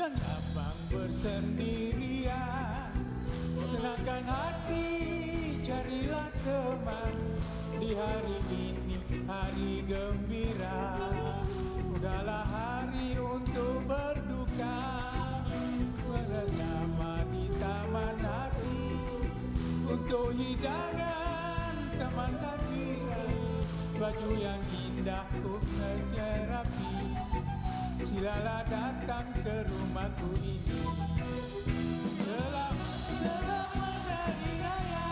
dan abang bersendirian. Senangkan hati, carilah teman. Di hari ini, hari gembira. Udahlah hari untuk berduka. Bersama di taman hati. Untuk hidangan teman gembira. Baju yang indah untuknya rapi. Silalah datang ke rumahku ini. Selamat hari raya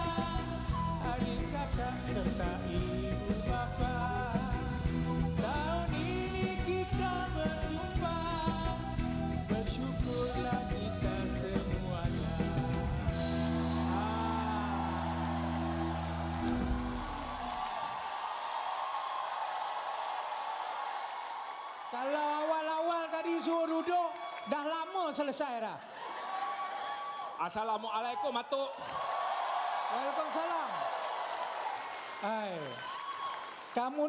adik kakak serta ibu bapa. Tahun ini kita berjumpa. Bersyukurlah kita semuanya. Kalau awal-awal tadi suruh duduk, dah lama selesai dah. Assalamualaikum, Atuk. Waalaikumsalam. Hai. Kamu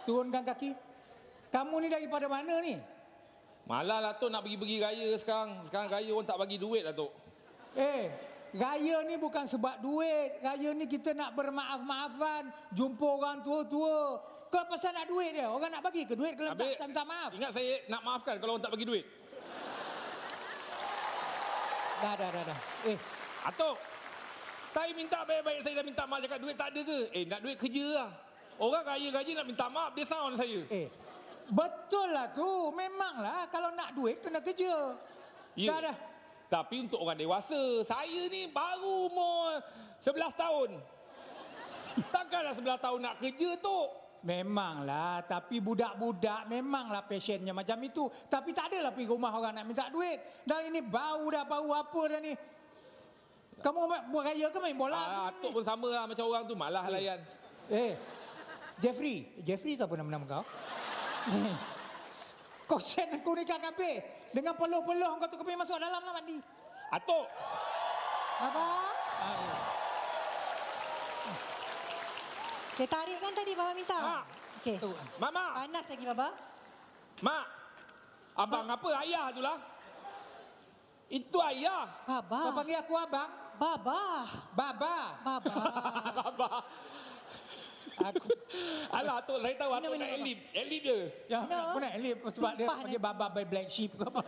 turunkan kaki. Kamu ni daripada mana ni? Malah lah tu nak pergi raya sekarang. Sekarang raya orang tak bagi duit lah tu. Raya ni bukan sebab duit. Raya ni kita nak bermaaf-maafan, jumpa orang tua-tua. Kau pasal nak duit dia? Orang nak bagi ke duit kalau tak minta maaf? Ingat saya nak maafkan kalau orang tak bagi duit. Dah. Atuk, saya minta baik-baik, saya dah minta maaf cakap duit tak ada ke? Nak duit kerja lah. Orang raya-raya nak minta maaf, dia sound saya. Betul lah tu. Memanglah kalau nak duit kena kerja. Ya. Dah. Tapi untuk orang dewasa, saya ni baru umur 11 tahun. Takkanlah 11 tahun nak kerja tu. Memanglah, tapi budak-budak memanglah passionnya macam itu. Tapi tak adalah pergi rumah orang nak minta duit. Dan ini bau apa dah ni. Kamu buat raya ke main bola? Atuk pun sama lah macam orang tu, malah layan. Jeffrey tu apa nama kau? Kau set aku ni kan kabeh. Dengan peluh-peluh kau tu kau pergi masuk dalam lah mandi. Atuk. Abang. Dia tarik kan tadi Baba minta? Mak. Okey. Mama. Panas lagi Baba. Mak. Abang apa? Ayah tu lah. Itu ayah. Baba. Kau panggil aku abang? Baba. Baba. Baba. Aku. Alah, Atuk, saya tahu Atuk nak elip je. Ya, aku nak elip sebab dia panggil Baba by Black Sheep ke apa.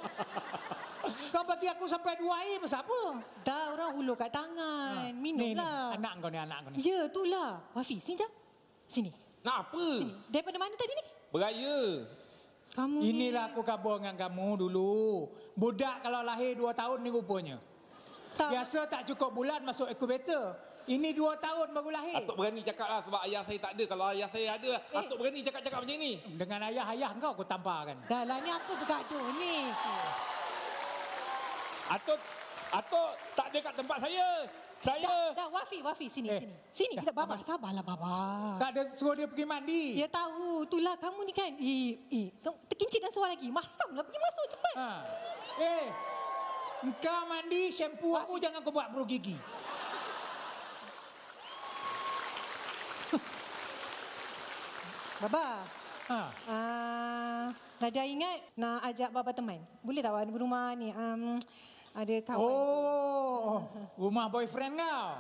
Kau bagi aku sampai 2 air pasal apa? Dah orang hulur kat tangan. Minumlah. Anak kau ni. Ya, itulah. Wafi, sini jap. Sini. Nak apa? Sini. Daripada mana tadi ni? Beraya. Kamu Inilah aku kabur dengan kamu dulu. Budak kalau lahir 2 tahun ni rupanya. Tak. Biasa tak cukup bulan masuk incubator. Ini 2 tahun baru lahir. Atuk berani cakap lah sebab ayah saya tak ada. Kalau ayah saya ada, Atuk berani cakap-cakap macam ni. Dengan ayah kau aku tamparkan. Dah lah ni apa bergaduh ni? Atuk tak ada kat tempat saya. Dah Wafi sini. Sini kita Baba, sabarlah Baba. Tak ada suruh dia pergi mandi. Dia tahu, itulah kamu ni kan. Terkincitkan suara lagi. Masamlah pergi masuk cepat. Kau mandi, shampoo aku jangan kau buat bro gigi. Baba. Nadia ingat nak ajak Baba teman. Boleh tak ada rumah ni? Ada kawan. Rumah boyfriend kau.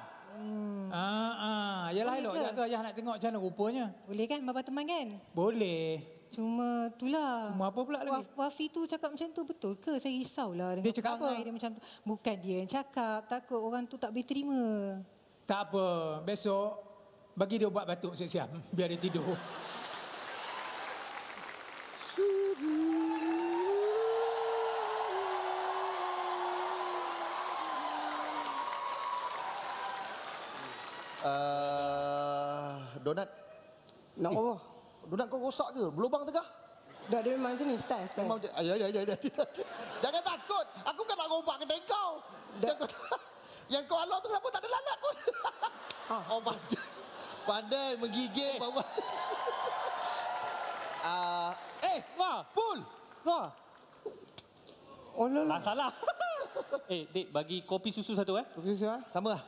Yalah elok jaga ayah nak tengok macam mana rupanya. Boleh kan Baba teman kan? Boleh. Cuma itulah. Rumah apa pula lagi? Wafi tu cakap macam tu betul ke? Saya risaulah dengan Dia cakap apa? dia macam tu. Bukan dia yang cakap, takut orang tu tak boleh terima. Tak apa, besok bagi dia ubat batuk siap-siap biar dia tidur. Donat. Nak apa? Donat kau rosak ke? Berlubang tengah? Dah dia memang macam ni, style. Memang ya. Jangan takut. Aku kan nak rompak kedai kau. Yang kau halau tu kenapa tak ada lalat pun? Oh, pandai menggigit bawa. Wah, Pul. wah. Oh, Tak salah. Dik, bagi kopi susu satu Kopi susu ah. Sama lah.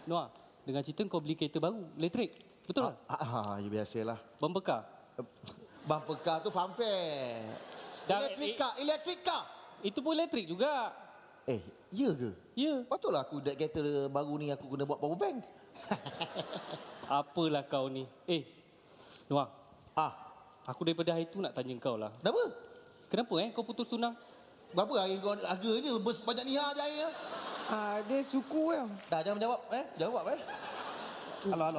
Noah, dengan cerita kau beli kereta baru, elektrik. Betul tak? Ya biasalah. Bumper car. Bumper car tu fun fair. Elektrik car. Itu pun elektrik juga. Ya ke? Ya. Patutlah aku naik kereta baru ni aku kena buat power bank. Apalah kau ni. Noah, aku daripada hari tu nak tanya kau lah. Kenapa? Kenapa kau putus tunang? Berapa harga dia? Banyak niha je air. Dia suku ya. Dah, jangan jawab. Jawab. Alah.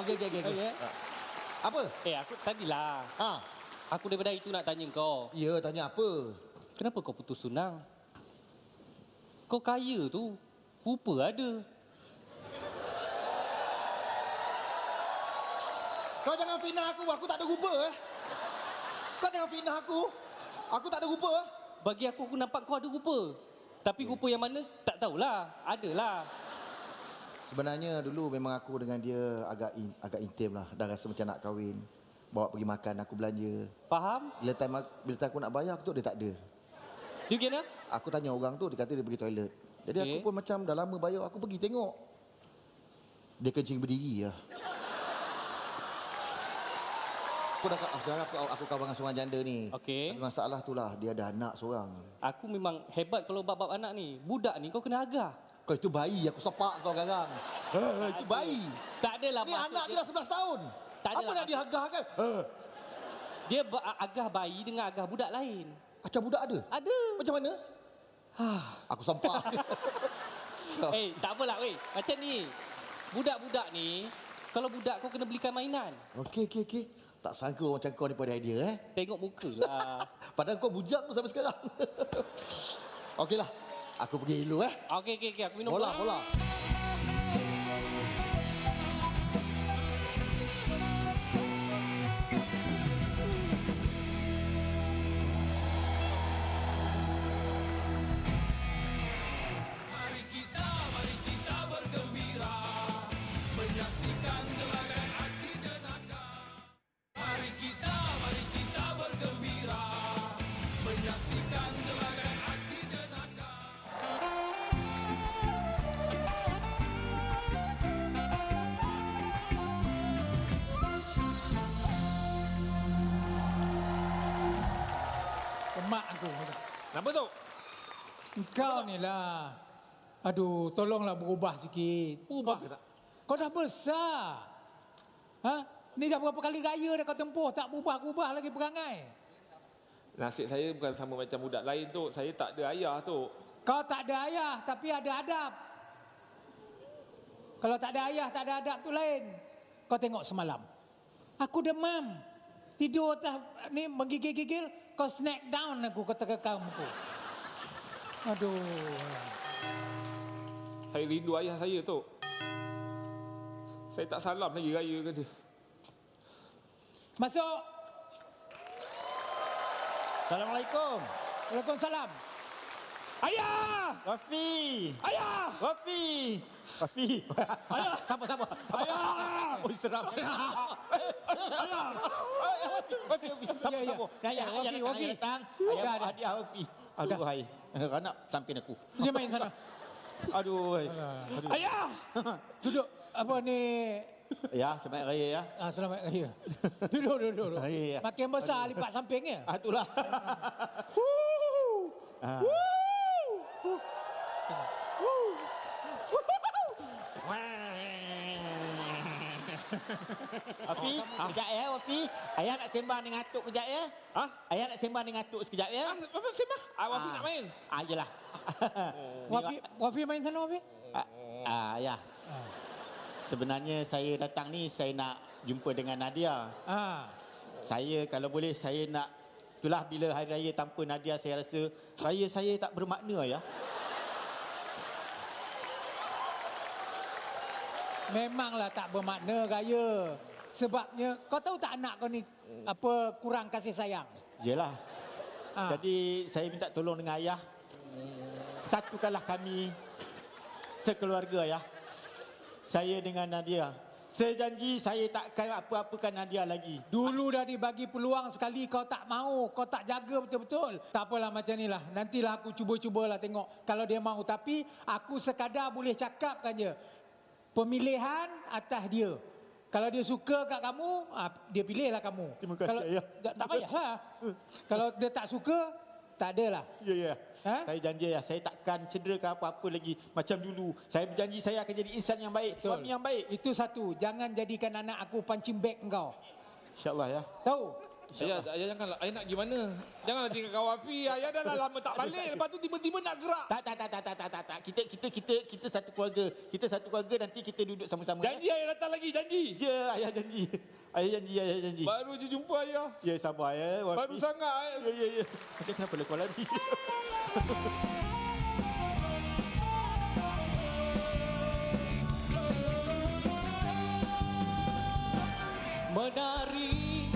Okey. Apa? Aku tadilah. Ha. Aku daripada hari tu nak tanya kau. Ya, tanya apa? Kenapa kau putus tunang? Kau kaya tu. Rupa ada. Kau jangan fitnah aku tak ada rupa Kau jangan fitnah aku tak ada rupa Bagi aku nampak kau ada rupa. Tapi rupa yang mana tak tahulah. Adalah. Sebenarnya dulu memang aku dengan dia agak intim lah. Dah rasa macam nak kahwin. Bawa pergi makan, aku belanja. Faham? Bila time aku nak bayar, aku tu dia tak ada. Dia kena? Aku tanya orang tu, dia kata dia pergi toilet. Jadi aku pun macam dah lama bayar, aku pergi tengok. Dia kencing berdiri lah. Aku kawan dengan seorang janda ni. Okey. Tapi masalah tu lah, dia ada anak seorang. Aku memang hebat kalau bab-bab anak ni. Budak ni kau kena agah. Kau itu bayi, aku sepak kau sekarang. Itu bayi. Tak adalah Ni anak dia dah 11 tahun. Tak Apa adalah nak diagahkan? Dia agah bayi dengan agah budak lain. Macam budak ada? Ada. Macam mana? Aku sempak. Tak apalah weh. Macam ni. Budak-budak ni, kalau budak kau kena belikan mainan. Okey. Tak sangka orang macam kau ni pada idea Tengok muka lah. Padahal kau bujang sampai sekarang. Okeylah. Aku pergi dulu Okey. Aku minum Bola. Mak aku. Kenapa tu? Kau ni lah. Aduh, tolonglah berubah sikit. Ubah ke tak? Kau dah besar. Ni dah berapa kali raya dah kau tempuh. Tak berubah-ubah lagi perangai. Nasib saya bukan sama macam budak lain tu. Saya tak ada ayah tu. Kau tak ada ayah tapi ada adab. Kalau tak ada ayah, tak ada adab tu lain. Kau tengok semalam. Aku demam. Tidur ni menggigil-gigil. Kau snack down aku, kau terkekang aku. Aduh. Saya rindu ayah saya tu. Saya tak salam lagi raya ke dia. Masuk. Assalamualaikum. Waalaikumsalam. Ayah! Wafi. Ayah! Ayah. Siapa? Ayah! Oh, seram. Ayah! Wafi. Siapa? Ayah Wafi. datang. Ayah hadiah Wafi. Aduh, hai. Anak samping aku. Dia main sana. Aduh. Ayah! Duduk. Apa ni? Ya, selamat raya ya. Selamat raya. Duduk. Ya. Makin besar lipat sampingnya. Itulah. Wafi, kejap ya Wafi. Ayah nak sembang dengan atuk kejap ya. Ayah nak sembang dengan atuk sekejap ya. Apa sembah? Wafi nak main? Yelah. Wafi main sana, Wafi. Ya. Sebenarnya saya datang ni, saya nak jumpa dengan Nadia. Saya kalau boleh, saya nak, itulah bila hari raya tanpa Nadia, saya rasa raya saya tak bermakna ya. Memanglah tak bermakna raya. Sebabnya, kau tahu tak anak kau ni apa kurang kasih sayang? Yelah. Jadi saya minta tolong dengan ayah. Satukanlah kami sekeluarga ya. Saya dengan Nadia. Saya janji saya takkan apa-apakan Nadia lagi. Dulu dah dibagi peluang sekali kau tak mau, kau tak jaga betul-betul. Tak apalah macam inilah. Nantilah aku cuba-cubalah tengok kalau dia mau. Tapi aku sekadar boleh cakapkan je. Pemilihan atas dia. Kalau dia suka kat kamu, dia pilihlah kamu. Terima kasih, Kalau, ayah. Tak payahlah. Kalau dia tak suka, tak adalah. Ya. Ha? Saya janji ya, saya takkan cederakan apa-apa lagi macam dulu. Saya berjanji saya akan jadi insan yang baik, Betul. suami yang baik. Itu satu. Jangan jadikan anak aku punching bag engkau. InsyaAllah ya. Tahu? Ayah janganlah. Ayah nak gimana? Janganlah tinggalkan Wafi. Ayah dah lama tak balik. Lepas tu tiba-tiba nak gerak. Tak. Kita satu keluarga. Kita satu keluarga, nanti kita duduk sama-sama. Janji ayah datang lagi. Janji. Ya, ayah janji. Ayah janji. Baru je jumpa ayah. Ya, sabar ya. Wafi. Baru sangat. Ya. Macam kenapa lah kau lari? Menari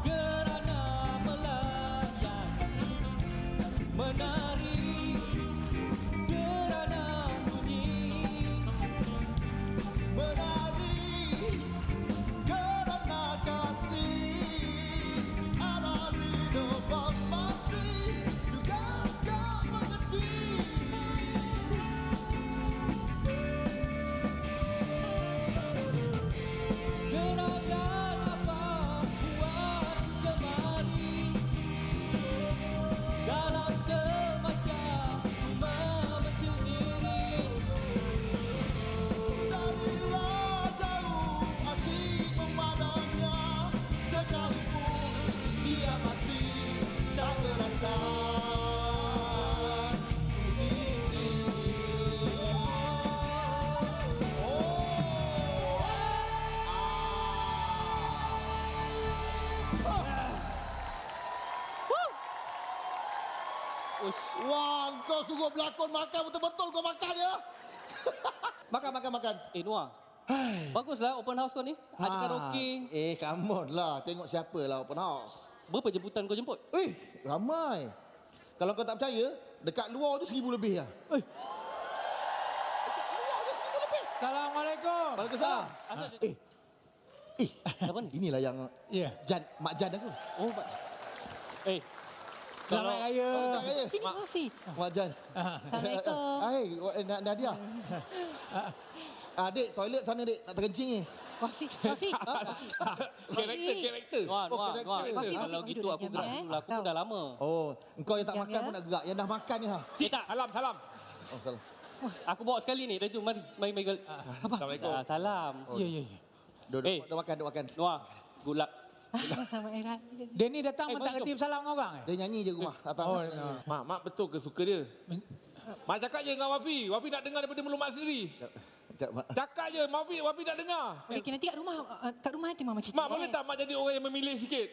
kerana melayan, menari kerana bunyi, Menari kerana kasih, ada hidup masih juga kau mengerti. gerakan apa buat kemari, dalam kemacaan membentuk diri. Darilah jauh hati memandangnya, sekalipun dia masih tak terasa. Wah, kau sungguh berlakon makan betul-betul kau makan ya. Makan. Noah, baguslah open house kau ni. Ada karaoke. Come on lah. Tengok siapa lah open house. Berapa jemputan kau jemput? Ramai. Kalau kau tak percaya, dekat luar tu 1,000 lebih lah. Assalamualaikum. Waalaikumsalam. Apa ni? Inilah yang Ya. Mak Jan aku. Oh, Pak. Selamat Raya. Selamat Raya. Sini Wafi. Mak Jan. Assalamualaikum. Hai, Nadia. Dek, toilet sana dek. Nak terkencing ni. Wafi. Karakter. Noah. Wafi, Kalau Wafi, gitu duduk aku diam, gerak eh. dulu lah. Aku pun dah lama. Oh, engkau yang tak Diam, makan ya. pun nak gerak. Yang dah makan ni ha. Tak. Salam. Oh, salah. Aku bawa sekali ni. Jom, mari. Mari. Assalamualaikum. Salam. Ya. Duduk makan. Noah, good luck. Selamat Hari Raya. Dia ni datang Eh, tak jom. kerti bersalam dengan orang. Dia nyanyi je rumah. Datang. Oh, Mak betul ke suka dia? Mak cakap je dengan Wafi. Wafi nak dengar daripada mulut mak sendiri. Cakap je, Wafi nak dengar. Okey, nanti kat rumah nanti mama cerita. Mak boleh tak mak jadi orang yang memilih sikit?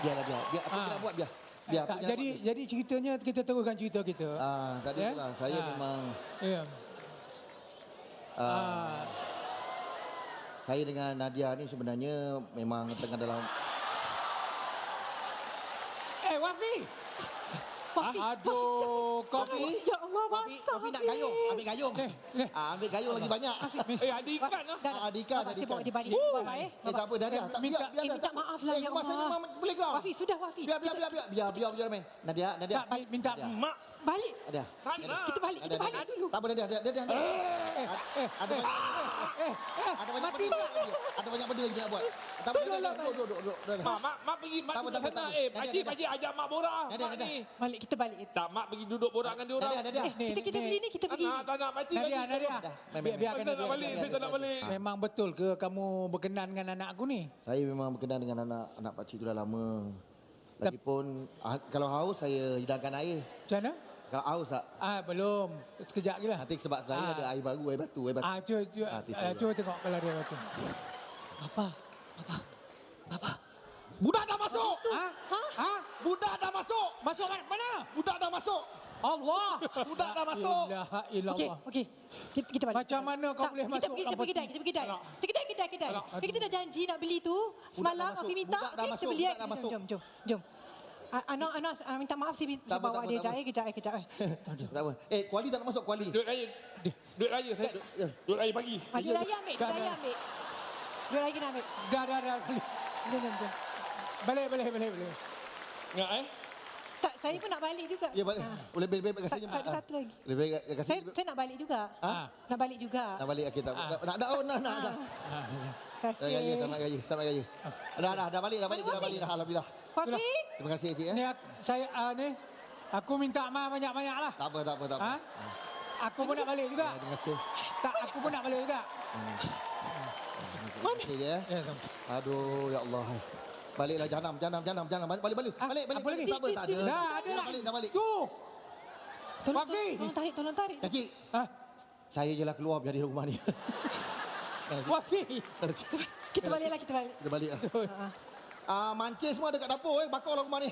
Biarlah. Biar apa nak buat biar. Biar apa nak buat. Jadi ceritanya kita teruskan cerita kita. Tadi Ya? lah. Saya memang Ya. saya dengan Nadia ni sebenarnya memang tengah dalam Wafi. Wafi. Aduh, Wafi. Ya Allah, basah. Wafi nak gayung, ambil gayung. Ambil gayung lagi banyak. Ada ikan lah. Adikan. Saya bawa dia balik. Bapak Tak apa, Nadia. Tak Minta- minta maaf lah, ya Masa Allah. memang boleh kau. Wafi, sudah Wafi. Biar main. Nadia. Tak minta Nadia. Mak, Balik. Nadia. Kita balik dulu. Tak apa Nadia. Ada banyak benda. Ada banyak benda lagi nak buat. Tak apa Nadia. Duduk. mak pergi Tak apa, tak apa, sana. tak apa. Pakcik ajak mak borak. Nadia, Mak Nadia. ni. Balik, kita balik. Tak, mak pergi duduk borak dengan dia orang. Nadia. Kita pergi ni, kita pergi ni. Tak nak, pakcik. Nadia. Main. Biarkan Saya tak nak balik, saya tak nak balik. Memang betul ke kamu berkenan dengan anak aku ni? Saya memang berkenan dengan anak pakcik tu dah lama. Lagipun kalau haus saya hidangkan air. Macam mana? Kalau haus tak? Belum. Sekejap lagi lah. Nanti sebab saya ada air baru, air batu. Cuba tengok kalau dia betul. Budak dah masuk! Budak dah masuk. Masuk mana? Budak dah masuk! Allah. Budak dah masuk! Okey. Kita balik. Macam mana kau boleh masuk Kita pergi kedai. Kita dah janji nak beli tu. Semalam masuk, Afi minta. budak dah Okey, kita masuk, beli. budak dah masuk. Jom. Anak minta maaf saya Tak apa, bawa tak dia apa, kejap. Tak apa. Kuali tak nak masuk, kuali. Duit raya saya. Duit raya pagi. Dia raya ambil. Dia raya nak ambil. Dah. Jom. Boleh. Ingat Tak, saya pun nak balik juga. Ya, balik. Lebih baik kasihnya. Satu lagi. Lebih baik kasih. Saya nak balik juga. Ha? Nak balik juga. Nak balik kita. Nak. Kasih. Selamat raya. Dah balik dah. Alhamdulillah. Wafi, Terima kasih cik Ni saya ni aku minta maaf banyak-banyak lah. Tak apa. Ha? Aku pun nak balik juga. Terima kasih. Tak, aku pun nak balik juga. Terima kasih dia. Ya, sama. Aduh ya Allah. Baliklah janam. Balik. Apa lagi? Tak apa, tak ada. Dah ada lah. Dah balik. Tu. tolong, Wafi. tolong tarik. Cik, Ha? saya je lah keluar dari rumah ni. Wafi. Kita balik. Kita balik lah. Mancing semua dekat dapur bakar lah rumah ni.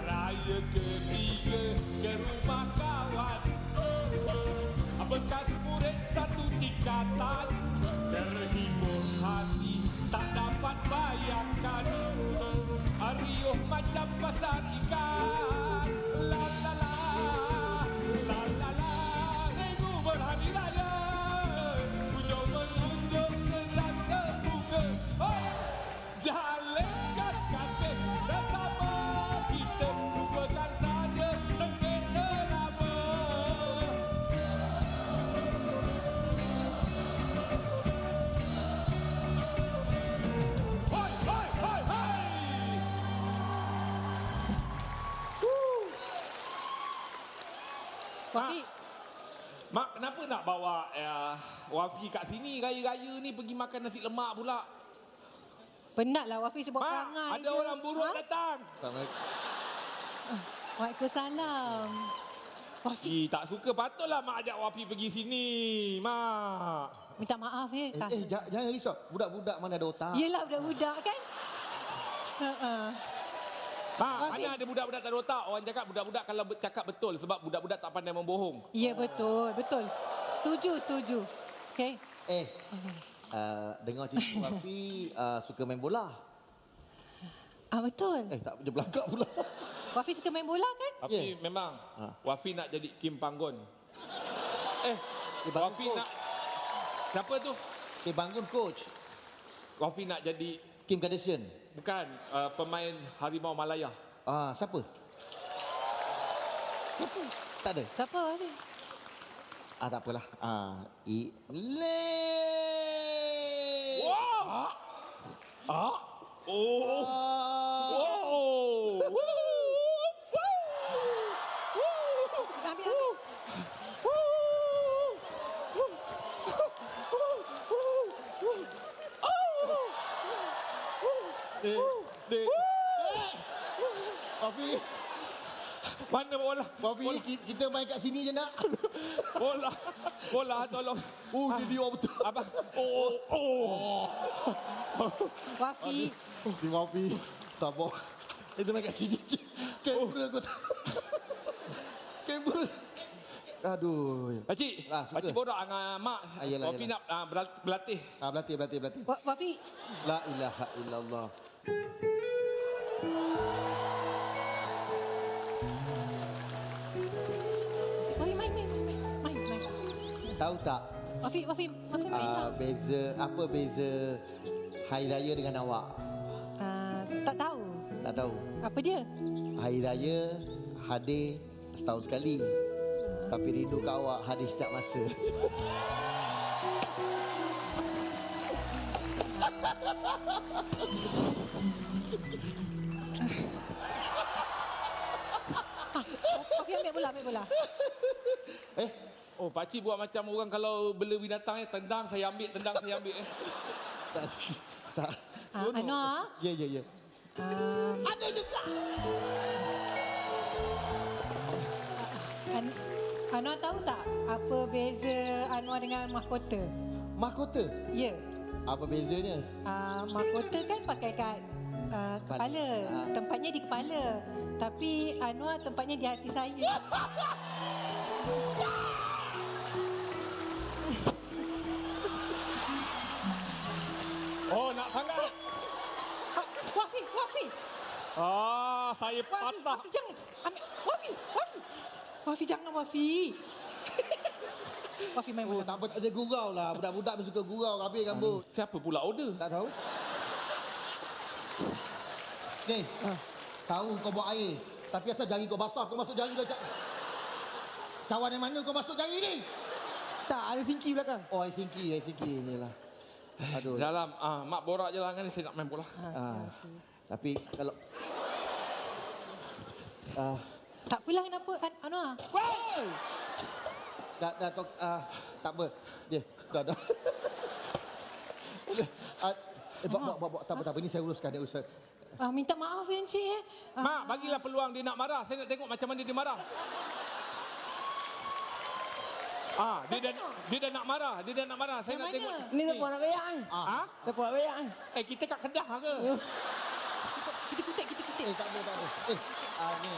Raya ketiga ke rumah kawan, bekas murid satu tingkatan, terhibur hati tak dapat bayangkan, riuh macam pasar ikan. La la la, la la la, minggu berhari raya, kunjung mengunjung sedang terbuka. Oh, jalankan kasih sesama kita, lupakan saja sengketa lama. Hoi, hoi, hoi, hoi! Wafi, Mak, kenapa nak bawa Wafi kat sini raya-raya ni pergi makan nasi lemak pula? penatlah Wafi sebab Mak, perangai ada je. orang buruk datang. Assalamualaikum. Waalaikumsalam. Wafi, Tak suka, patutlah mak ajak Wafi pergi sini, mak. minta maaf ya. Jangan risau. Budak-budak mana ada otak. Yelah budak-budak kan. Mak, Wafi. mana ada budak-budak tak ada otak? Orang cakap budak-budak kalau cakap betul sebab budak-budak tak pandai membohong. Ya betul. Setuju. Okey. Dengar cerita Wafi suka main bola. Betul. Tak je belakang pula. Wafi suka main bola kan? Tapi Ya. memang Ha. Wafi nak jadi Kim Panggon. Bangun Wafi coach. nak... Siapa tu? Bangun coach. Wafi nak jadi... Kim Kardashian. Bukan, pemain Harimau Malaya. Siapa? Tak ada. Siapa ni? Tak apalah. Wow! Oh! Oh! Ambil. Dek. Wafi, Mana bola? Wafi, kita main kat sini je nak. Bola, tolong. Dia liar betul. Apa? Oh. Wafi. Wafi, sabar. Kita main kat sini je. Kamera kau tak. Kamera. Aduh. Pakcik, Suka. pakcik borak dengan mak. Yelah, Wafi nak berlatih. Berlatih. Wafi. La ilaha illallah. Wafi main. Tahu tak Wafi main lah. beza hari raya dengan awak? Tak tahu. Tak tahu. Apa dia? Hari raya hadir setahun sekali. Tapi rindu kat awak hadir setiap masa. Wafi ambil bola. Oh, pakcik buat macam orang kalau bela binatang tendang saya ambil. Tak. Anwar. Ya. Ada juga. Anwar tahu tak apa beza Anwar dengan mahkota? Mahkota? Ya. Apa bezanya? Mahkota kan pakai kat kepala. Ah. Tempatnya di kepala. Tapi Anwar tempatnya di hati saya. Oh, nak sangat. Wafi. Saya patah. Wafi jangan. Ambil. Wafi jangan Wafi. Wafi main Oh, bola. tak apa, tak ada gurau lah. Budak-budak suka gurau, habis rambut. Siapa pula order? Tak tahu? Ni, tahu kau buat air. Tapi asal jari kau basah, kau masuk jari kau. Cawan yang mana kau masuk jari ni? Tak, ada singki belakang. Oh, air singki ni lah. Aduh. Dalam, mak borak je lah kan, saya nak main bola. Tapi kalau... Tak apalah kenapa Anwar. Dah tak apa. Dia, dah. Bawa, tak apa. Ini saya uruskan, Minta maaf ya Encik. Mak, bagilah peluang dia nak marah. Saya nak tengok macam mana dia marah. Dia dah nak marah. Saya nak tengok. Ni siapa nak beyak ni? Siapa nak beyak ni? Kita kat Kedah ke? Kita kutik. tak apa. Ni,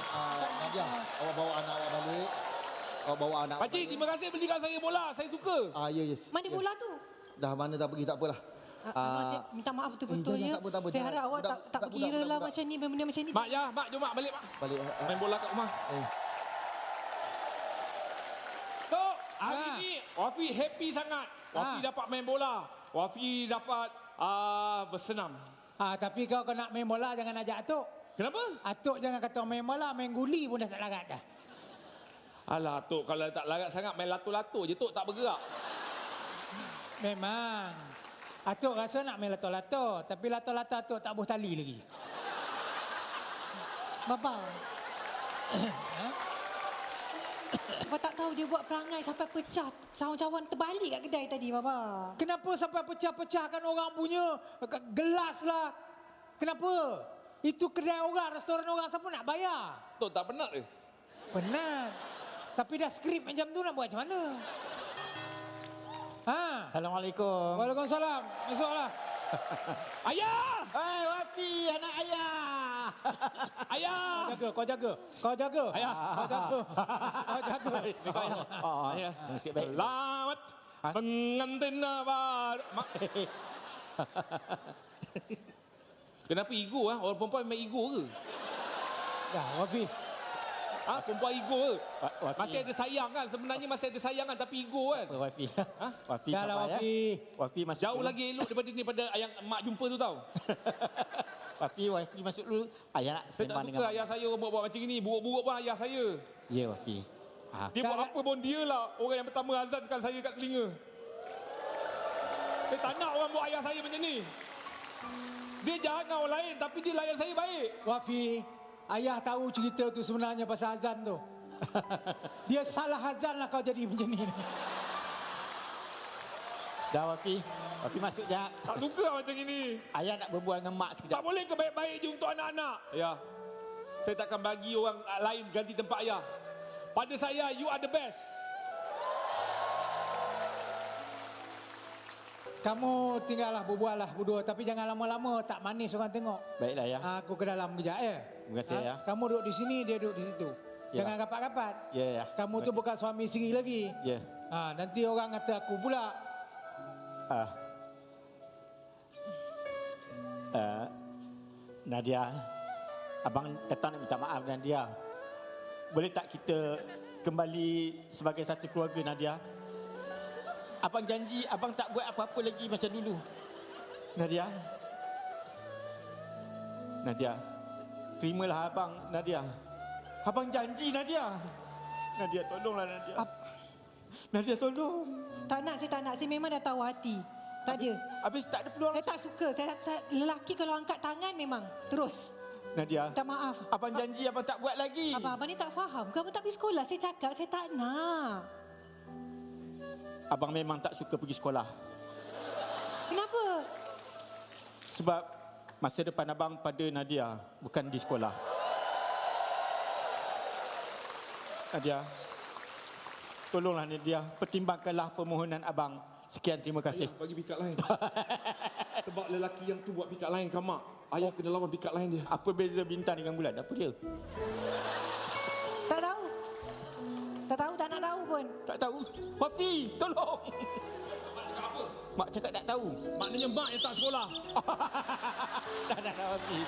Nadia, awak bawa anak awak balik. Awak bawa anak awak Pakcik, balik. terima kasih belikan saya bola. Saya suka. Yes. Mana bola tu? Dah mana dah pergi, tak apalah. Anwar, saya minta maaf betul-betul ya. tak apa. Saya harap awak tak kira lah budak. macam ni, benda macam ni. Mak, jom mak balik mak. Balik. Main bola kat rumah. Tok, hari ni Wafi happy sangat. Wafi dapat main bola. Wafi dapat bersenam. Tapi kau nak main bola jangan ajak Atuk. Kenapa? Atuk jangan kata main bola, main guli pun dah tak larat dah. Alah, Tok, kalau tak larat sangat main lato-lato je, Tok tak bergerak. Memang. Atuk rasa nak main lato-lato, tapi lato-lato Atuk tak boleh tali lagi. Baba. Baba tak tahu dia buat perangai sampai pecah. Cawan-cawan terbalik kat kedai tadi, Baba. Kenapa sampai pecah-pecahkan orang punya gelas lah? Kenapa? Itu kedai orang, restoran orang, siapa nak bayar? Tok tak penat ke? Penat. Tapi dah skrip macam tu nak buat macam mana? Assalamualaikum. Waalaikumsalam. Masuklah. Ayah! Hai, Wafi, anak ayah. Ayah! Kau jaga. Ayah. Kau jaga. Ayah. Nasib baik. Selamat pengantin baru. Mak. Kenapa ego orang perempuan memang ego ke? Dah, Wafi. Perempuan ego ke? Wafi. Masih ada sayang kan? Sebenarnya masih ada sayang kan, tapi ego kan? Wafi. Wafi Dah lah, sabar, ya. Wafi. Wafi masuk Jauh dulu. lagi elok daripada ni pada yang mak jumpa tu tau. Wafi masuk dulu. Ayah nak Saya tak sembang suka dengan ayah saya orang buat macam ni. Buruk-buruk pun ayah saya. Ya, Wafi. Dia buat apa pun dia lah orang yang pertama azankan saya kat telinga. Saya tak nak orang buat ayah saya macam ni. Dia jahat dengan orang lain tapi dia layan saya baik. Wafi, ayah tahu cerita tu sebenarnya pasal azan tu. Dia salah azan lah kau jadi macam ni. Dah, Wafi. Wafi masuk je. Tak suka macam ini. Ayah nak berbual dengan mak Tak sekejap. boleh ke baik-baik je untuk anak-anak? Ya. Saya takkan bagi orang lain ganti tempat ayah. Pada saya, you are the best. Kamu tinggallah berbual lah berdua. Tapi jangan lama-lama, tak manis orang tengok. Baiklah, ya. Aku ke dalam kejap ya. Terima kasih, ya. Kamu duduk di sini, dia duduk di situ. Ya. Jangan rapat-rapat. Ya, ya. Kamu tu bukan suami isteri lagi. Ya. Nanti orang kata aku pula. Nadia, abang datang nak minta maaf Nadia. Boleh tak kita kembali sebagai satu keluarga, Nadia? Abang janji abang tak buat apa-apa lagi macam dulu. Nadia. Nadia. Terimalah abang, Nadia. Abang janji, Nadia. Nadia, tolonglah Nadia. Nadia, tolong. Tak nak, saya tak nak. Saya memang dah tahu hati. Tak ada. Habis tak ada peluang. Saya tak suka. Saya lelaki kalau angkat tangan memang terus. Nadia. Minta maaf. Abang janji abang tak buat lagi. Abang ni tak faham. Kamu tak pergi sekolah. Saya cakap saya tak nak. Abang memang tak suka pergi sekolah. Kenapa? Sebab masa depan abang pada Nadia, bukan di sekolah. Nadia, Tolonglah Nadia, pertimbangkanlah permohonan abang. Sekian, terima kasih. Ayah bagi pikat lain. Sebab lelaki yang tu buat pikat lain, Kamak. Ayah kena lawan pikat lain dia. Apa beza bintang dengan bulan? Apa dia? Tak tahu. Tak tahu, tak nak tahu pun. Tak tahu. Wafi, tolong. Mak cakap tak tahu. Maknanya mak yang tak sekolah. Dah, Wafi.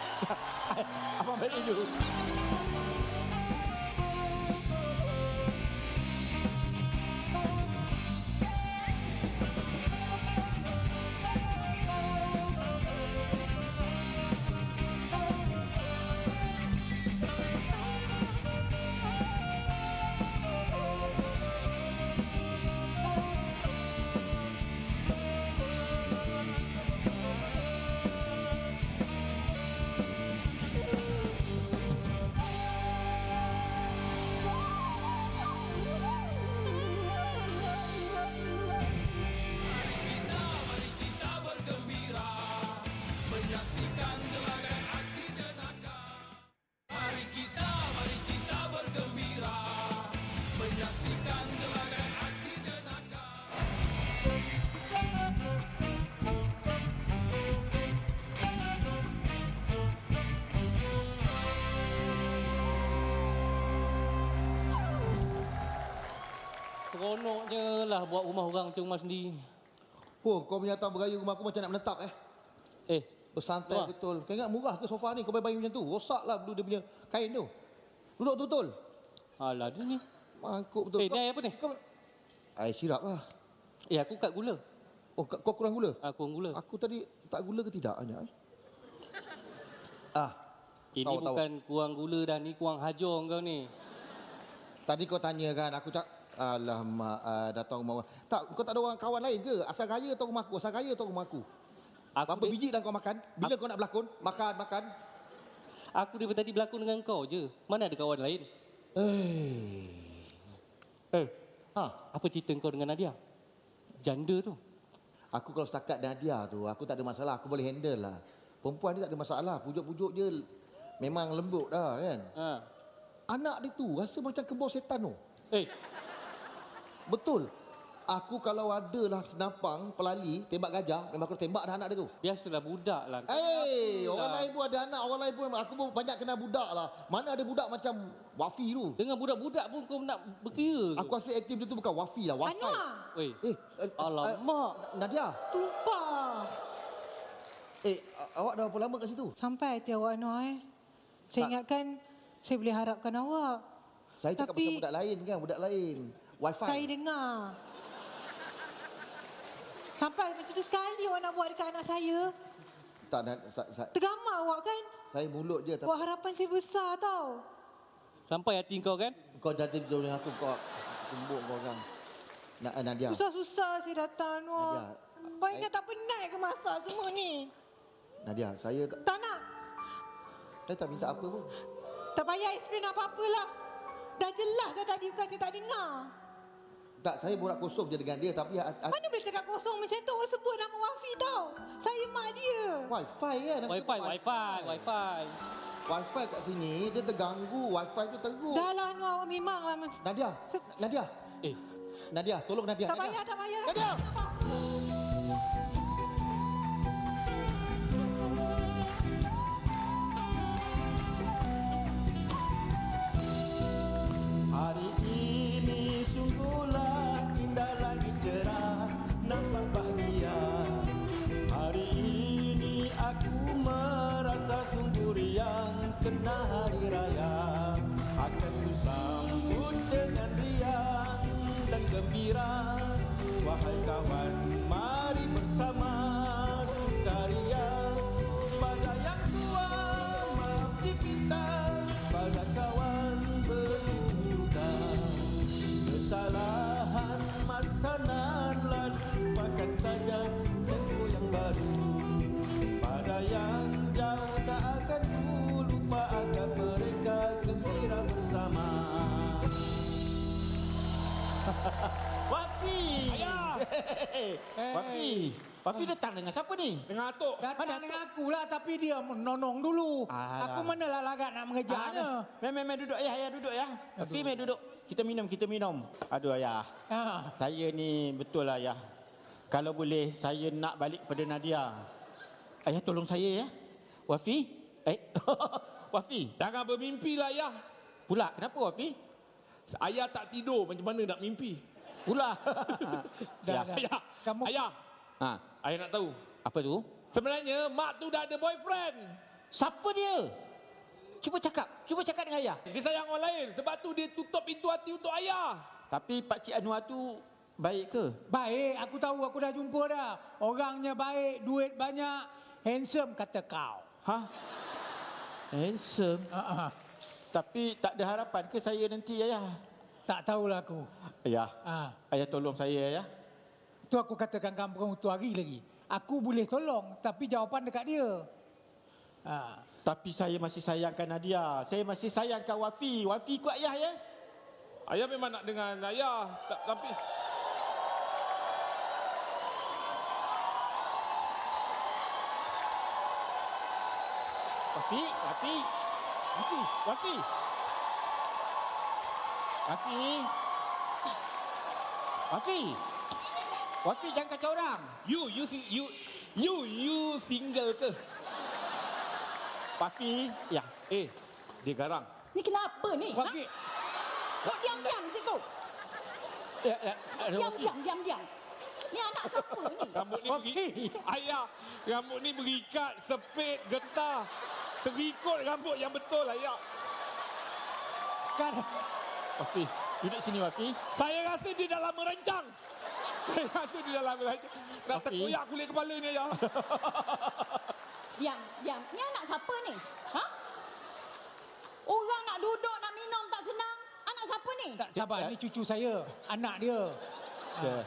Abang balik dulu. Seronoknya lah buat rumah orang macam rumah sendiri. Oh, kau punya datang bergaya rumah aku macam nak menetap Bersantai Wah. betul. Kau ingat murah ke sofa ni? Kau bayar macam tu. Rosaklah dulu dia punya kain tu. Duduk betul. Alah dia ni. Mangkuk betul. Ni air apa ni? Air sirap lah. Aku kat gula. Oh, kau kurang gula? Aku gula. Aku tadi tak gula ke tidak? Hanya. Ini tahu. bukan kurang gula dah, ni kurang hajar kau ni. Tadi kau tanya kan, aku cak, alamak, datang rumah orang. Tak, kau tak ada orang kawan lain ke? Asal raya atau rumah aku? Asal raya atau rumah aku? Berapa biji dah kau makan? Bila kau nak berlakon? Makan. Aku daripada tadi berlakon dengan kau je. Mana ada kawan lain? Apa cerita kau dengan Nadia? Janda tu. Aku kalau setakat Nadia tu, aku tak ada masalah. Aku boleh handle lah. Perempuan ni tak ada masalah. Pujuk-pujuk je memang lembut dah kan. Anak dia tu rasa macam kebau setan tu. Betul. Aku kalau ada lah senapang, pelali, tembak gajah, memang aku tembak dah anak dia tu. Biasalah budak lah. Orang lain pun ada anak, orang lain pun aku pun banyak kena budak lah. Mana ada budak macam Wafi tu. Dengan budak-budak pun kau nak berkira ke? Aku rasa aktif dia tu bukan Wafi lah, Wafai. Anak. Alamak. Nadia. Tumpah. Awak dah berapa lama kat situ? Sampai hati awak Noah Saya ingatkan saya boleh harapkan awak. Saya cakap pasal budak lain kan, budak lain. Wifi. Saya dengar. Sampai macam tu sekali awak nak buat dekat anak saya. Tak, Tergamar awak kan? saya mulut je. Tapi Buat harapan saya besar tau. Sampai hati kau kan? kau jadi jodoh dengan aku, kau tumbuk kau kan. Nadia. Susah-susah saya datang Noah. Nadia, Baiknya tak penat ke masak semua ni? Nadia, saya Tak nak. tak minta apa pun. Tak payah explain apa-apalah. Dah jelas dah tadi bukan saya tak dengar. Tak, saya borak kosong je dengan dia tapi Mana boleh cakap kosong macam tu? Awak sebut nama Wafi tau. Saya mak dia. Wifi kan. Aku cakap Wifi. Wifi kat sini dia terganggu. Wifi tu teruk. Dah lah Noah, memanglah. Nadia. Nadia, tolong Nadia. Tak payah, tak payah. Nadia. Hari ini sungguhlah indah langit cerah nampak bahagia. Hari ini aku merasa sungguh riang kena hari raya. Akan ku sambut dengan riang dan gembira. Wahai kawan, mari bersama sukaria. Pada yang tua maaf dipinta, pada kawan berduka. Kesalahan masa nan lalu lupakan saja tempo yang baru. Pada yang jauh tak akan ku lupa agar mereka gembira bersama. Wafi. Ayah. Wafi datang dengan siapa ni? Dengan Atok. Datang dengan aku lah tapi dia menonong dulu. Alah. Aku manalah lagat nak mengejarnya. Meh duduk ya, duduk ya. Wafi meh duduk. Kita minum. Aduh ayah. Ha. Saya ni betul lah ayah. Kalau boleh saya nak balik pada Nadia. Ayah tolong saya ya. Wafi? Wafi. Jangan bermimpi lah ayah. Pula kenapa Wafi? Ayah tak tidur, macam mana nak mimpi? Pula. Dah. Ayah, Kamu- ayah, Ha, ayah nak tahu. apa tu? Sebenarnya mak tu dah ada boyfriend. Siapa dia? Cuba cakap dengan ayah. Dia sayang orang lain. Sebab tu dia tutup pintu hati untuk ayah. Tapi Pak Cik Anwar tu baik ke? Baik, aku tahu, aku dah jumpa dah. Orangnya baik, duit banyak, handsome kata kau. Ha? Handsome. Ha. Tapi tak ada harapan ke saya nanti ayah? Tak tahulah aku. Ayah. Ha. Ayah tolong saya ayah. Tu aku katakan kampung tu hari lagi. Aku boleh tolong, tapi jawapan dekat dia. Ha. Tapi saya masih sayangkan Nadia. Saya masih sayangkan Wafi. Wafi ikut ayah ya. Ayah memang nak dengan ayah. Tapi... Wafi. Wafi jangan kacau orang. You single ke? Wafi, ya. Dia garang. Ni kenapa ni? Ha? Wafi, Kau diam-diam situ. Ya. Diam. Ni anak siapa ni? Rambut ni ayah, rambut ni berikat, sepit, getah. Terikut rambut yang betul ayah. kan Wafi, duduk sini Wafi. Saya rasa dia dah lama rancang. Saya rasa dia dah lama rancang. Nak terkoyak kulit kepala ni ayah. Diam. Ni anak siapa ni? Ha? Orang nak duduk, nak minum tak senang. Anak siapa ni? tak sabar, ni cucu saya, anak dia. Ya.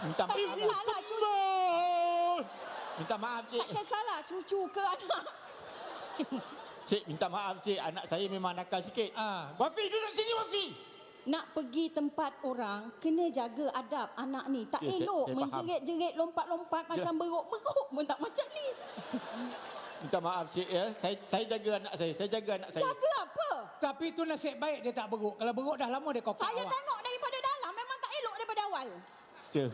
Minta Tak maaf. kisahlah cucu. Minta maaf cik. Tak kisahlah cucu ke anak. Cik minta maaf cik, anak saya memang nakal sikit. Ah. Wafi duduk sini Wafi. Nak pergi tempat orang, kena jaga adab anak ni. Tak Ya, elok saya faham. menjerit-jerit, lompat-lompat macam beruk-beruk pun tak macam ni. Minta maaf cik ya. Saya jaga anak saya. Saya jaga anak saya. Jaga apa? Tapi tu nasib baik dia tak beruk. Kalau beruk dah lama dia kokak Saya awak. tengok daripada dalam memang tak elok daripada awal. Cik,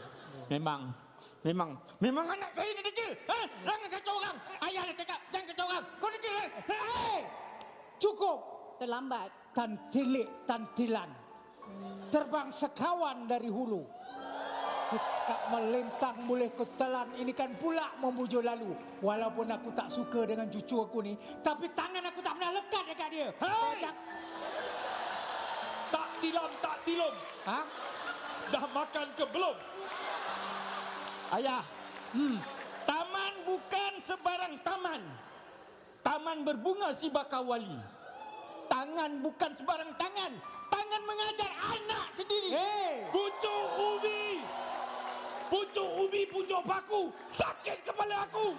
memang anak saya ni degil. Ha? Jangan kacau orang. Ayah dah cakap, jangan kacau orang. Kau degil. Hei! Cukup. Terlambat. Tantilik tantilan. Terbang sekawan dari hulu. Sikap melintang boleh kutelan. Ini kan pula membujur lalu. Walaupun aku tak suka dengan cucu aku ni, tapi tangan aku tak pernah lekat dekat dia. Hei! Tak tilom. Ha? Dah makan ke belum? Ayah, taman bukan sebarang taman. Taman berbunga si bakawali. Tangan bukan sebarang tangan. Tangan mengajar anak sendiri. Hei! Pucuk ubi, pucuk paku. Sakit kepala aku.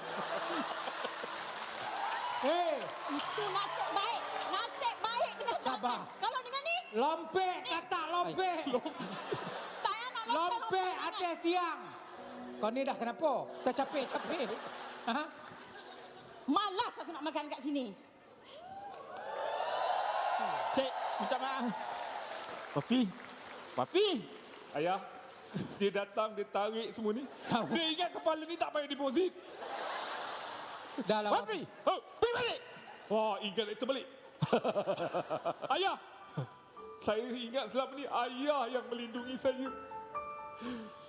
Hei! Itu nasib baik. Nasib baik dengan Sabar. Zatan. Kalau dengan ni, Lompek kata lompek. tak payah nak Lompek atas tiang. Kau ni dah kenapa? Tercapek-capek. Ha? Malas aku nak makan kat sini. Cik, minta maaf. Wafi. Ayah, dia datang, dia tarik semua ni. Tahu. Dia ingat kepala ni tak payah deposit. Dah lah. Wafi, pergi balik. Wah, ingat itu balik. Ayah, saya ingat selama ni ayah yang melindungi saya.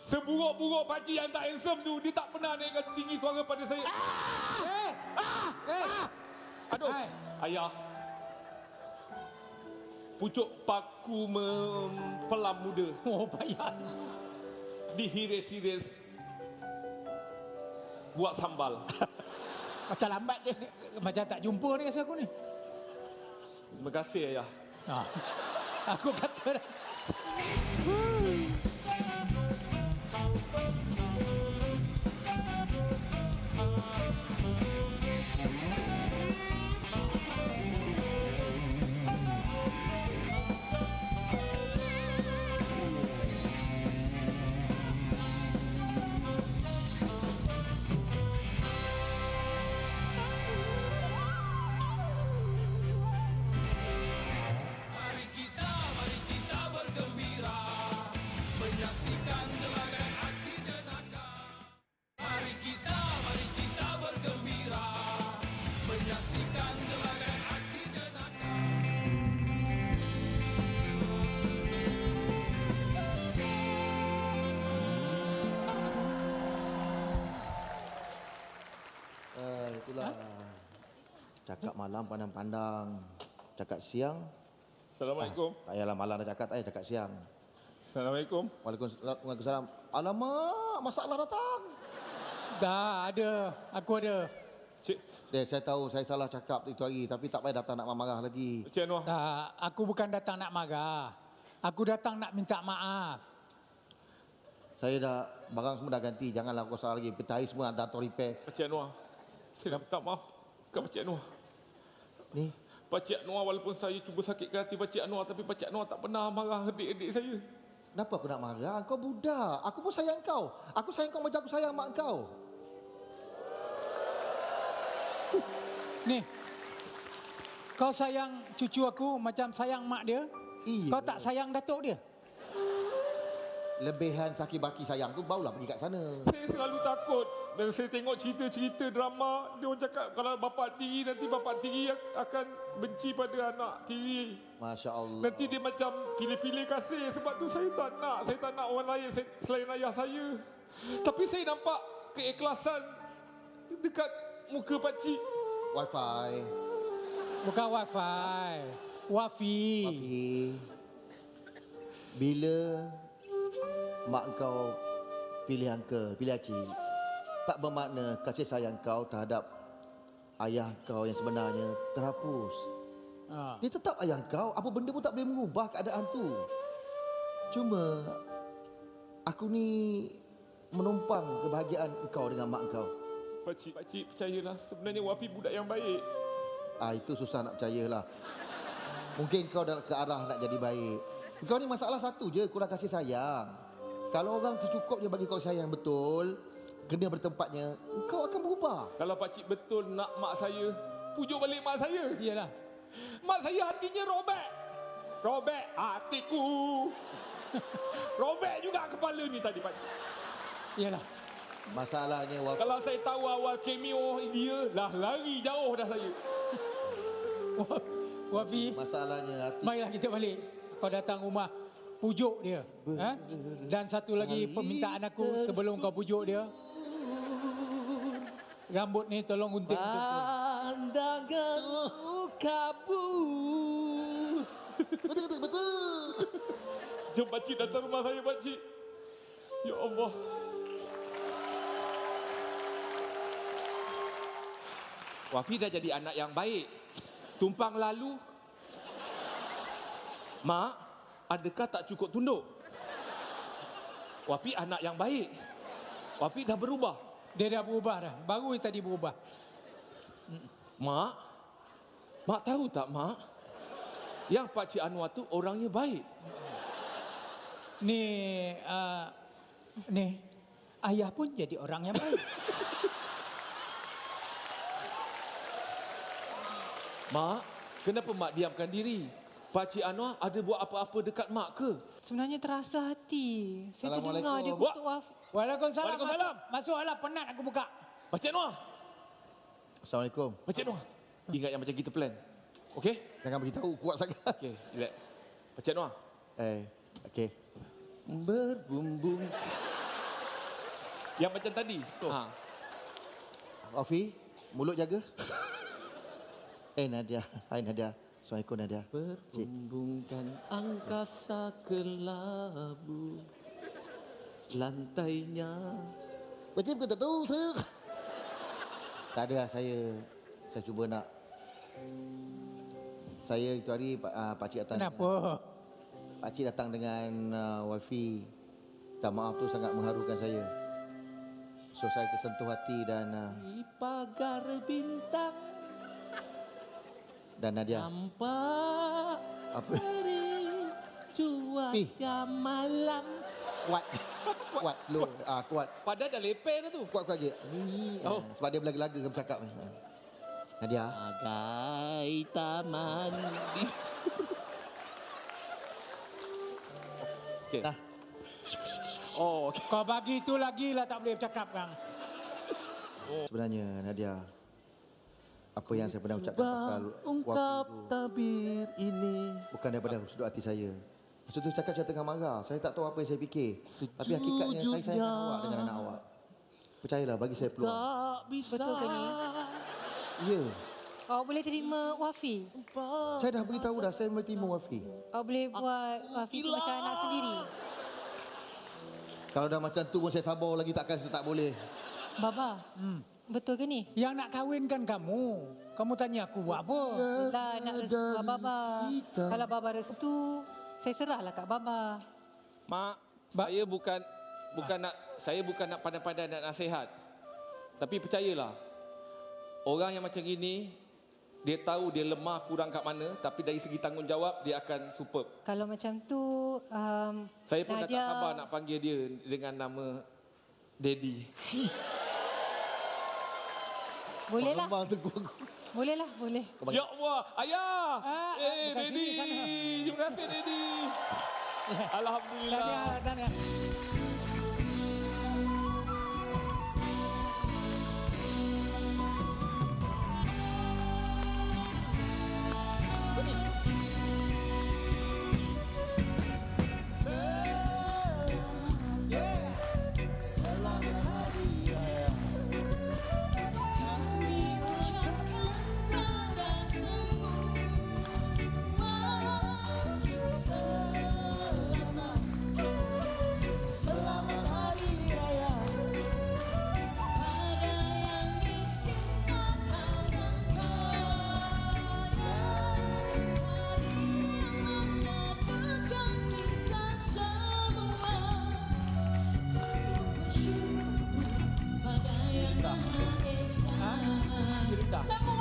Seburuk-buruk pakcik yang tak handsome tu, dia tak pernah naikkan tinggi suara pada saya. Hei! Hei! Aduh, Hai. ayah. Pucuk paku mempelam muda. Oh, payah. Dihiris-hiris. Buat sambal. Macam lambat je. Macam tak jumpa ni rasa aku ni. Terima kasih ayah. Ha. Aku kata dah. Mari kita Cakap malam pandang-pandang. Cakap siang, Assalamualaikum. tak payahlah malam dah cakap siang. Assalamualaikum. Waalaikumsalam. Alamak, masalah datang. Dah ada. Aku ada. Cik, Saya tahu saya salah cakap itu hari, tapi tak payah datang nak marah lagi. Cik Anwar. Dah, aku bukan datang nak marah. Aku datang nak minta maaf. Saya dah, barang semua dah ganti. Janganlah kau salah lagi. Petai semua ada auto repair. Pakcik Anwar. Saya dah minta maaf kat Pakcik Anwar. Ni, Pakcik Anwar walaupun saya cuba sakitkan hati Pakcik Anwar, tapi Pakcik Anwar tak pernah marah adik-adik saya. kenapa aku nak marah? Kau budak. Aku pun sayang kau. Aku sayang kau macam aku sayang mak kau. Ni. Kau sayang cucu aku macam sayang mak dia. Iya. Kau tak sayang datuk dia. Lebihan sakit baki sayang tu barulah pergi kat sana. Saya selalu takut dan saya tengok cerita-cerita drama, dia orang cakap kalau bapak tiri nanti bapak tiri akan benci pada anak tiri. Masya Allah. Nanti dia macam pilih-pilih kasih. Sebab tu saya tak nak orang lain selain ayah saya. Tapi saya nampak keikhlasan dekat muka pakcik. Wi-Fi. Bukan wifi. Wafi. Wafi. Bila mak kau pilih uncle, pilih acik, tak bermakna kasih sayang kau terhadap ayah kau yang sebenarnya terhapus. Ha. Dia tetap ayah kau, apa benda pun tak boleh mengubah keadaan tu. Cuma aku ni menumpang kebahagiaan kau dengan mak kau. Pakcik percayalah, sebenarnya Wafi budak yang baik. Itu susah nak percayalah. Mungkin kau dah ke arah nak jadi baik. Kau ni masalah satu je, kurang kasih sayang. Kalau orang tercukup je bagi kau sayang betul, kena bertempatnya, kau akan berubah. Kalau pakcik betul nak mak saya, pujuk balik mak saya. Iyalah. Mak saya hatinya robek. Robek hatiku. Robek juga kepala ni tadi pakcik. Iyalah. Masalahnya Kalau saya tahu awal cameo dia, lah lari jauh dah saya. Wafi. masalahnya hati. Marilah kita balik. Kau datang rumah, pujuk dia. Ha? Dan satu lagi permintaan aku sebelum kau pujuk dia. Rambut ni tolong gunting betul-betul. Pandangan kabur. Betul. Jom pakcik datang rumah saya pakcik. Ya Allah. Wafi dah jadi anak yang baik. Tumpang lalu. Mak, adakah tak cukup tunduk? Wafi anak yang baik. Wafi dah berubah. Dia dah berubah dah. Baru tadi berubah. Mak, mak tahu tak mak? Yang Pakcik Anwar tu orangnya baik. Ni, ni, ayah pun jadi orang yang baik. Mak, kenapa mak diamkan diri? Pakcik Anwar ada buat apa-apa dekat mak ke? Sebenarnya terasa hati. Saya Assalamualaikum. terdengar dia kutuk Wafi. Waalaikumsalam. Waalaikumsalam. Masuklah, penat aku buka. Pakcik Anwar, Assalamualaikum. Pakcik Anwar. Ingat yang macam kita plan. Okey? Jangan beritahu kuat sangat. Okey, relax. Pakcik Anwar. Okey. Berbumbung. Yang macam tadi. Tu. Ha. Wafi, mulut jaga. Nadia. Hai Nadia. Assalamualaikum Nadia. Berbumbungkan angkasa kelabu. Lantainya. Macam kau tak tahu saya. Tak ada lah, saya cuba nak. Saya itu hari pakcik datang. Kenapa? Pakcik datang dengan wifi. Tak maaf tu sangat mengharukan saya. So saya tersentuh hati dan Di pagar bintang Nadia. nampak Apa? beri cuaca malam. Kuat slow. Kuat. Padahal dah leper dah tu. Kuat je. Oh. Sebab dia berlaga-laga kan bercakap. Nadia. Bagai taman di Okey. Nah. Oh, okey. Kau bagi tu lagi lah tak boleh bercakap, Kang. Sebenarnya Nadia, apa yang saya pernah ucapkan pasal ungkap waktu itu tabir ini. bukan daripada sudut hati saya. Masa tu cakap saya tengah marah. Saya tak tahu apa yang saya fikir. Tapi hakikatnya saya sayangkan awak dengan anak awak. Percayalah, bagi saya peluang. Tak bisa Betul ke ni? Ya. Awak boleh terima Wafi? Saya dah beritahu dah, saya boleh terima Wafi. Awak boleh buat Wafi tu macam anak sendiri? Kalau dah macam tu pun saya sabar lagi, takkan saya tak boleh. Baba, betul ke ni? Yang nak kahwinkan kamu. Kamu tanya aku buat apa? Dah nak restu Baba. Kalau Baba restu, saya serahlah kat Baba. Mak, saya bukan nak pandai-pandai nak nasihat. Tapi percayalah, orang yang macam gini, dia tahu dia lemah kurang kat mana, tapi dari segi tanggungjawab dia akan superb. Kalau macam tu, Saya pun dah tak sabar nak panggil dia dengan nama Daddy. boleh lah. Lembang tegur aku. Boleh lah, boleh. Ya Allah, ayah! bukan Daddy! sini, sana. Terima kasih, Daddy! Alhamdulillah. Tahniah. Selamat hari raya. Kami ucapkan pada semua selamat hari raya. Pada yang miskin atau yang kaya, hari yang menyatukan kita semua untuk bersyukur pada yang Maha Esa. Semua